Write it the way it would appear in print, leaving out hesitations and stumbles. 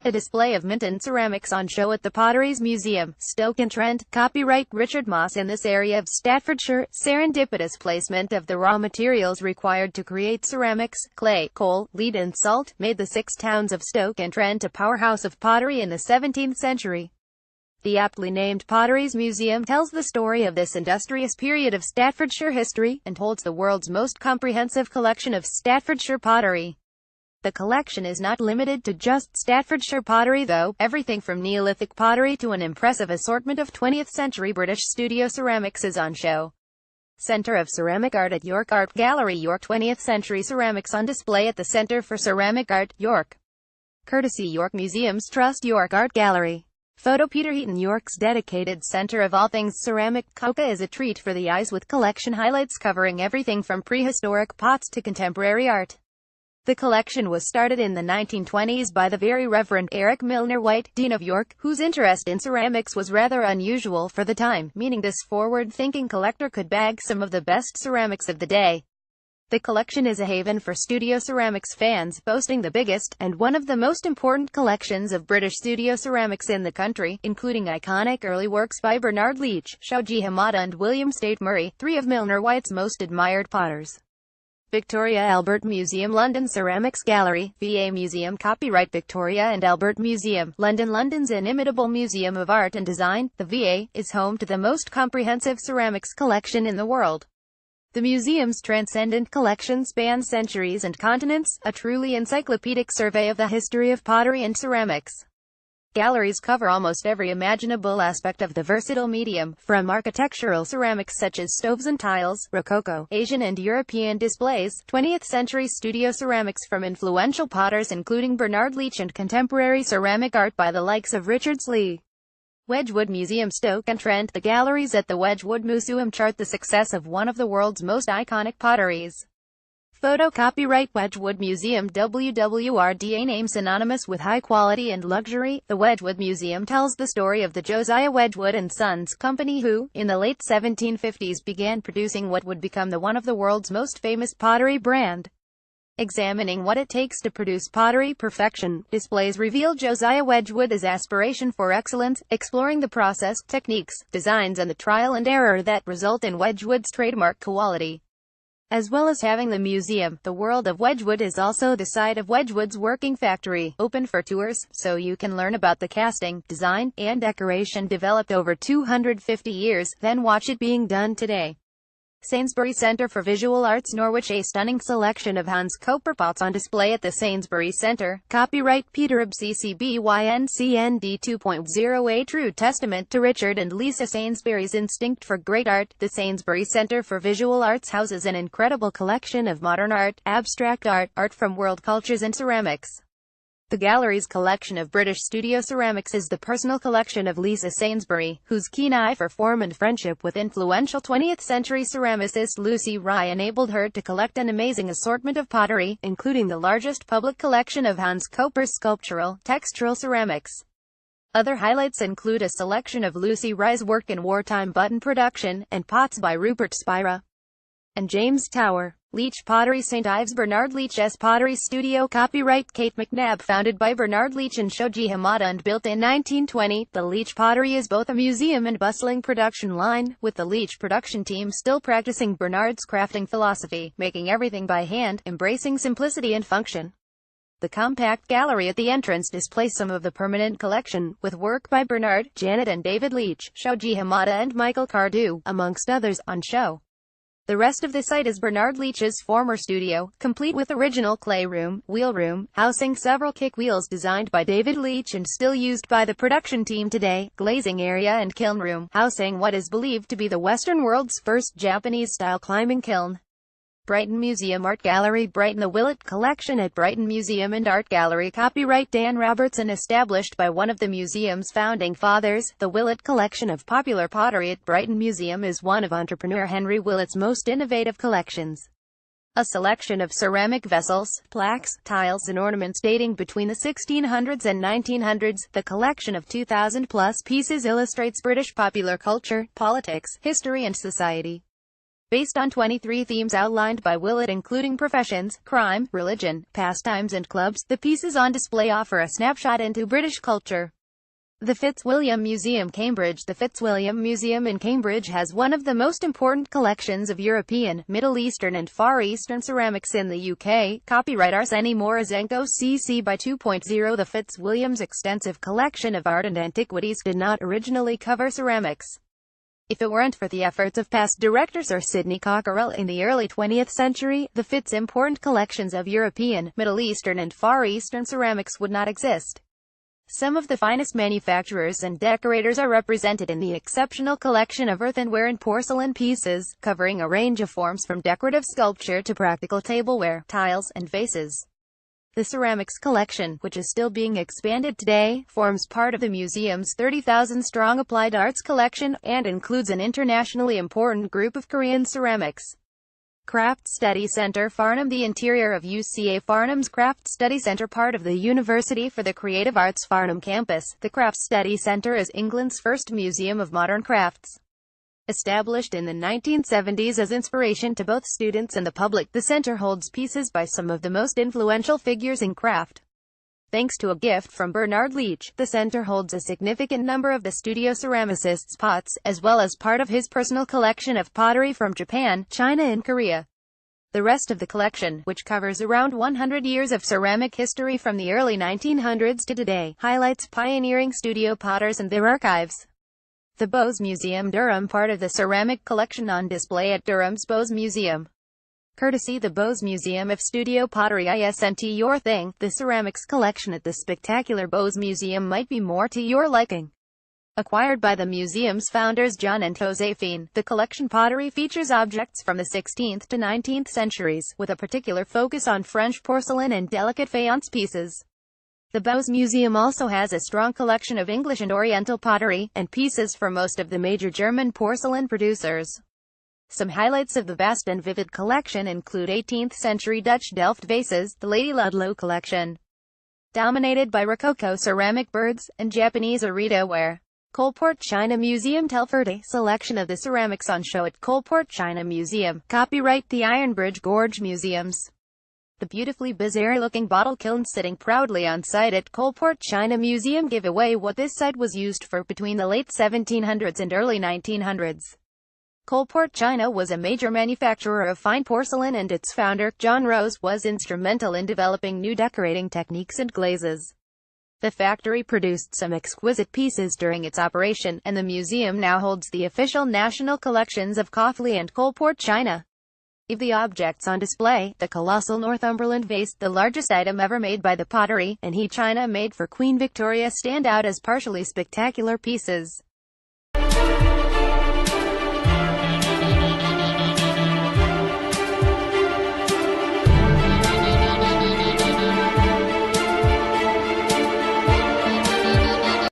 A display of Minton ceramics on show at the Potteries Museum, Stoke-on-Trent. Copyright Richard Moss. In this area of Staffordshire, serendipitous placement of the raw materials required to create ceramics, clay, coal, lead and salt, made the 6 towns of Stoke-on-Trent a powerhouse of pottery in the 17th century. The aptly named Potteries Museum tells the story of this industrious period of Staffordshire history, and holds the world's most comprehensive collection of Staffordshire pottery. The collection is not limited to just Staffordshire pottery though. Everything from Neolithic pottery to an impressive assortment of 20th-century British studio ceramics is on show. Centre of Ceramic Art at York Art Gallery, York. 20th-century ceramics on display at the Centre for Ceramic Art, York. Courtesy York Museums Trust, York Art Gallery. Photo Peter Heaton. York's dedicated centre of all things ceramic, Coca is a treat for the eyes with collection highlights covering everything from prehistoric pots to contemporary art. The collection was started in the 1920s by the Very Reverend Eric Milner White, Dean of York, whose interest in ceramics was rather unusual for the time, meaning this forward-thinking collector could bag some of the best ceramics of the day. The collection is a haven for studio ceramics fans, boasting the biggest, and one of the most important collections of British studio ceramics in the country, including iconic early works by Bernard Leach, Shoji Hamada and William State Murray, 3 of Milner White's most admired potters. Victoria Albert Museum, London. Ceramics Gallery, VA Museum. Copyright Victoria and Albert Museum, London. London's inimitable museum of art and design, the VA, is home to the most comprehensive ceramics collection in the world. The museum's transcendent collection spans centuries and continents, a truly encyclopedic survey of the history of pottery and ceramics. Galleries cover almost every imaginable aspect of the versatile medium, from architectural ceramics such as stoves and tiles, Rococo, Asian and European displays, 20th-century studio ceramics from influential potters including Bernard Leach, and contemporary ceramic art by the likes of Richard Slee. Wedgwood Museum, Stoke-on-Trent. The galleries at the Wedgwood Museum chart the success of one of the world's most iconic potteries. Photo Copyright Wedgwood Museum, WWRD. A name synonymous with high quality and luxury, the Wedgwood Museum tells the story of the Josiah Wedgwood and Sons Company who, in the late 1750s, began producing what would become one of the world's most famous pottery brand. Examining what it takes to produce pottery perfection, displays reveal Josiah Wedgwood's aspiration for excellence, exploring the process, techniques, designs and the trial and error that result in Wedgwood's trademark quality. As well as having the museum, the world of Wedgwood is also the site of Wedgwood's working factory, open for tours, so you can learn about the casting, design, and decoration developed over 250 years, then watch it being done today. Sainsbury Centre for Visual Arts, Norwich. A stunning selection of Hans Koper pots on display at the Sainsbury Centre. Copyright Peter Ibb CCBY-NCND 2.0. A true testament to Richard and Lisa Sainsbury's instinct for great art, the Sainsbury Centre for Visual Arts houses an incredible collection of modern art, abstract art, art from world cultures and ceramics. The gallery's collection of British studio ceramics is the personal collection of Lisa Sainsbury, whose keen eye for form and friendship with influential 20th-century ceramicist Lucy Rye enabled her to collect an amazing assortment of pottery, including the largest public collection of Hans Koper's sculptural, textural ceramics. Other highlights include a selection of Lucy Rye's work in wartime button production, and pots by Rupert Spira and James Tower. Leach Pottery, St. Ives. Bernard Leach's Pottery Studio. Copyright Kate McNabb. Founded by Bernard Leach and Shoji Hamada and built in 1920, the Leach Pottery is both a museum and bustling production line, with the Leach production team still practicing Bernard's crafting philosophy, making everything by hand, embracing simplicity and function. The compact gallery at the entrance displays some of the permanent collection, with work by Bernard, Janet and David Leach, Shoji Hamada and Michael Cardew, amongst others, on show. The rest of the site is Bernard Leach's former studio, complete with original clay room, wheel room, housing several kick wheels designed by David Leach and still used by the production team today, glazing area and kiln room, housing what is believed to be the Western world's first Japanese-style climbing kiln. Brighton Museum Art Gallery, Brighton. The Willett Collection at Brighton Museum and Art Gallery. Copyright Dan Robertson. Established by one of the museum's founding fathers, the Willett Collection of popular pottery at Brighton Museum is one of entrepreneur Henry Willett's most innovative collections. A selection of ceramic vessels, plaques, tiles and ornaments dating between the 1600s and 1900s, the collection of 2,000-plus pieces illustrates British popular culture, politics, history and society. Based on 23 themes outlined by Willett including professions, crime, religion, pastimes and clubs, the pieces on display offer a snapshot into British culture. The Fitzwilliam Museum, Cambridge. The Fitzwilliam Museum in Cambridge has one of the most important collections of European, Middle Eastern and Far Eastern ceramics in the UK. Copyright Arseny Morazenko CC by 2.0. The Fitzwilliam's extensive collection of art and antiquities did not originally cover ceramics. If it weren't for the efforts of past directors or Sidney Cockerell in the early 20th century, the Fitz' important collections of European, Middle Eastern and Far Eastern ceramics would not exist. Some of the finest manufacturers and decorators are represented in the exceptional collection of earthenware and porcelain pieces, covering a range of forms from decorative sculpture to practical tableware, tiles, and vases. The ceramics collection, which is still being expanded today, forms part of the museum's 30,000-strong applied arts collection, and includes an internationally important group of Korean ceramics. Craft Study Center, Farnham. The interior of UCA Farnham's Craft Study Center, part of the University for the Creative Arts Farnham campus. The Craft Study Center is England's first museum of modern crafts. Established in the 1970s as inspiration to both students and the public, the center holds pieces by some of the most influential figures in craft. Thanks to a gift from Bernard Leach, the center holds a significant number of the studio ceramicist's pots, as well as part of his personal collection of pottery from Japan, China and Korea. The rest of the collection, which covers around 100 years of ceramic history from the early 1900s to today, highlights pioneering studio potters and their archives. The Bowes Museum, Durham. Part of the ceramic collection on display at Durham's Bowes Museum. Courtesy the Bowes Museum of Studio Pottery. Isn't your thing? The ceramics collection at the spectacular Bowes Museum might be more to your liking. Acquired by the museum's founders John and Josephine, the collection pottery features objects from the 16th to 19th centuries, with a particular focus on French porcelain and delicate faience pieces. The Bowes Museum also has a strong collection of English and Oriental pottery, and pieces from most of the major German porcelain producers. Some highlights of the vast and vivid collection include 18th-century Dutch Delft vases, the Lady Ludlow collection, dominated by Rococo ceramic birds, and Japanese Arita ware. Coalport China Museum, Telford. A selection of the ceramics on show at Coalport China Museum. Copyright the Ironbridge Gorge Museums. The beautifully bizarre-looking bottle kiln sitting proudly on site at Coalport China Museum give away what this site was used for between the late 1700s and early 1900s. Coalport China was a major manufacturer of fine porcelain, and its founder, John Rose, was instrumental in developing new decorating techniques and glazes. The factory produced some exquisite pieces during its operation, and the museum now holds the official national collections of Coffley and Coalport China. Of the objects on display, the colossal Northumberland vase, the largest item ever made by the Pottery and China made for Queen Victoria, stand out as partially spectacular pieces.